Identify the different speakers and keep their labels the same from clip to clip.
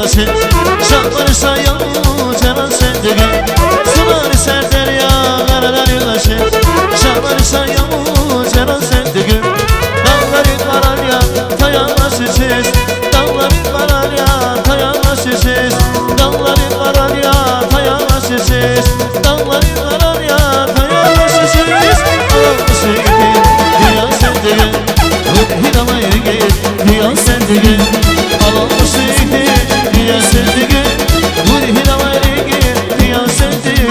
Speaker 1: yoldaşı Şahları sayın Ceren sevdiği Suları ser derya karalar yoldaşı Şahları sayın Ceren sevdiği Dağların varar ya tayanlaşışız Dağların varar ya tayanlaşışız Dağların varar ya tayanlaşışız Dağların varar ya tayanlaşışız Ağlamışı gidin dünya sevdiği Hidamayı git dünya sevdiği Ağlamışı gidin dünya sevdiği Hidamayı git dünya sevdiği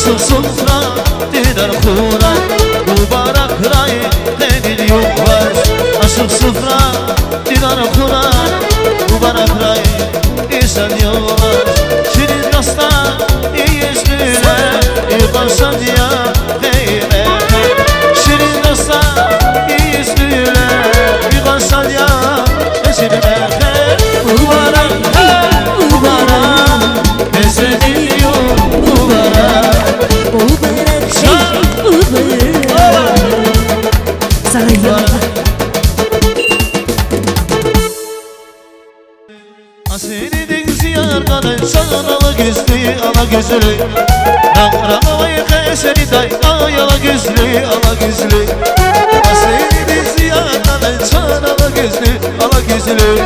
Speaker 1: Açık sofra didar kura Mübarek ray denil yuvaz Açık sofra didar kura Mübarek ray insan yuvaz Şirin rasta iyi yüzlüler İbaşan ya değme Şirin rasta iyi yüzlüler İbaşan ya değme Mübarek mübarek Esedil yuvaz Asilidin ziyardan sana gözlü ala gözlü Ramramayı keseri day ay ala gözlü ala gözlü Asilidin ziyardan sana gözlü ala gözlü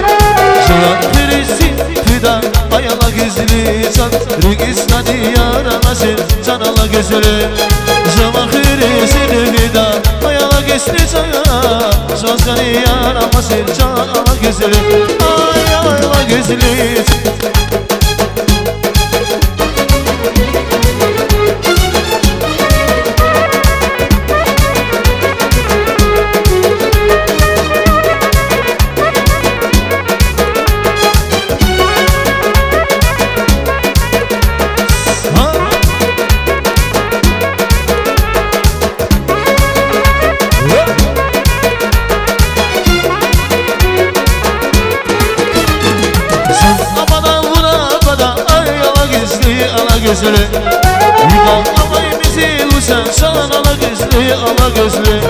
Speaker 1: Şuan birisi fidan ay ala gözlü Can rügistanı yaramasın can ala gözlü Zaman birisi fidan ay ala gözlü can Şuan yaramasın can ala gözlü Ay ala gözlü gözlü Yuvallamayı bizi uçan Şan ala gözlü ala gözlü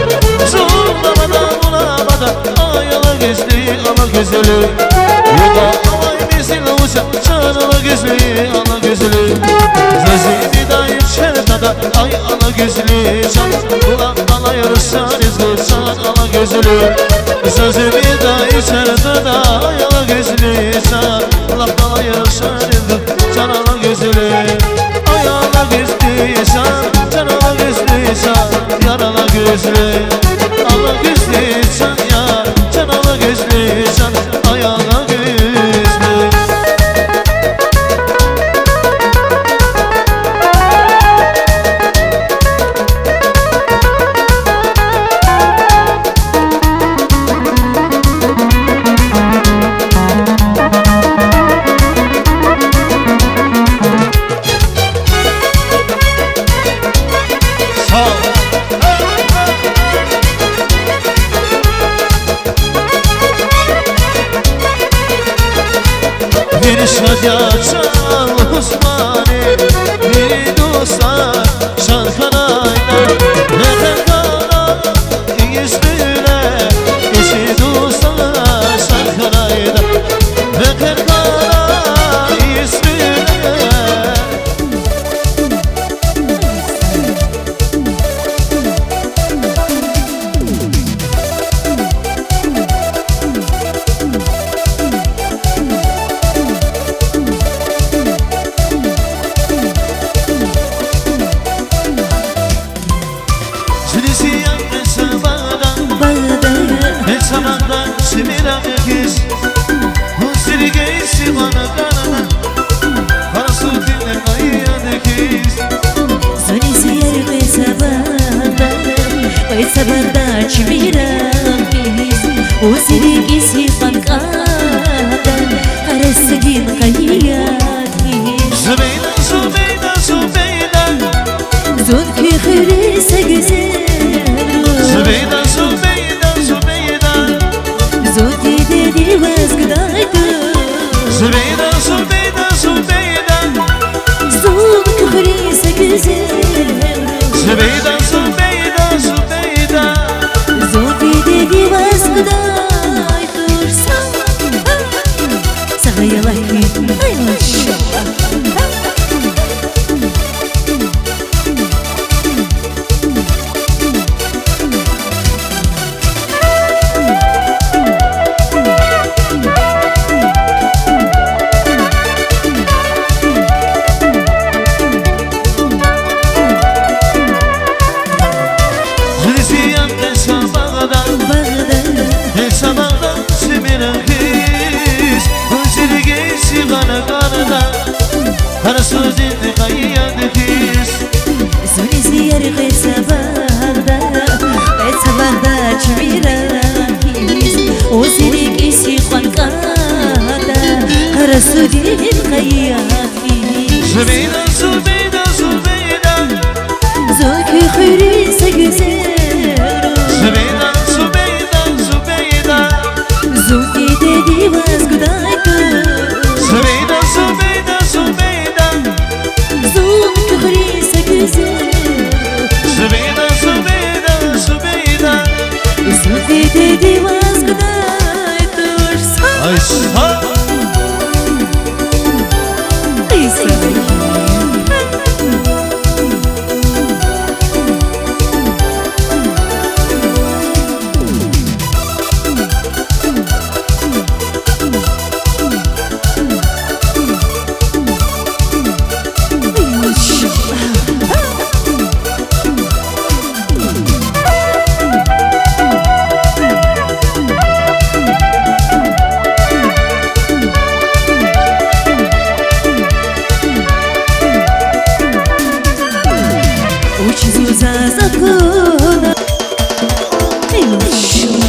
Speaker 1: Zorlamadan bulamadan Ay ala gözlü ala gözlü Yuvallamayı bizi uçan Şan ala gözlü ala gözlü Zazidi dayı şertada Ay ala gözlü Şan ulan ala yarışan izgir Şan ala gözlü Zazidi dayı şertada Ay ala gözlü Şan ulan ala yarışan izgir Şan ala gözlü Ayağına gözlüysen, canına gözlüysen, yarana gözlü Ala gözlüysen ya, canına gözlüysen, ayağına gözlü İrşad yaşar Osman'ı Bir dosta şarkınayla Nefer kara İngizlüyle Eşi dosta şarkınayla Nefer kara İngizlüyle
Speaker 2: Sabada çimirakis Uziri isi fankadan Karasıgin kayyadis
Speaker 1: Zubeyda, Zubeyda, Zubeyda
Speaker 2: Zodki khirisa güzel
Speaker 1: Zubeyda, Zubeyda, Zubeyda
Speaker 2: Zodi dedi vazgıdaydı
Speaker 1: Zubeyda, Zubeyda, Zubeyda
Speaker 2: Zodki khirisa güzel
Speaker 1: Zubeyda, Zubeyda, Zubeyda
Speaker 2: Zodi dedi vazgıdaydı Sana yalakın ay maşallah
Speaker 1: Karasudin kayyadis
Speaker 2: Zuni ziyarı sabahda çimirakis O zirik isi khankada Karasudin kayyadis
Speaker 1: Zubeyda, Zubeyda, Zubeyda
Speaker 2: Zodki khirisa güzel
Speaker 1: Zubeyda, Zubeyda, Zubeyda
Speaker 2: Zodi dedi vazgıdaydı
Speaker 1: Zubeyda, Zubeyda, Zubeyda
Speaker 2: Zodki khirisa güzel
Speaker 1: Zubeyda, Zubeyda, Zubeyda
Speaker 2: Zodi dedi vazgıdaydı
Speaker 1: Ay sağ
Speaker 2: Ay sana за закона Ай, мальчук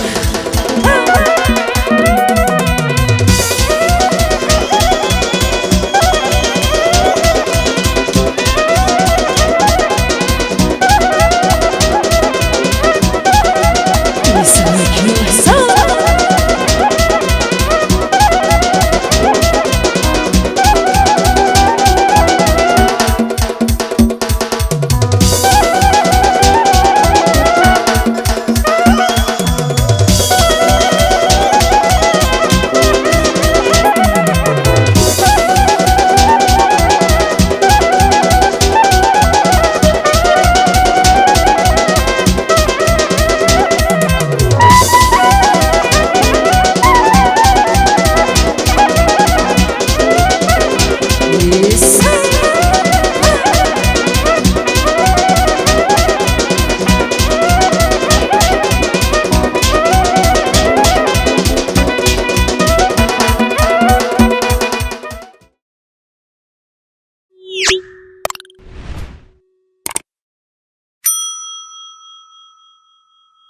Speaker 2: Yes.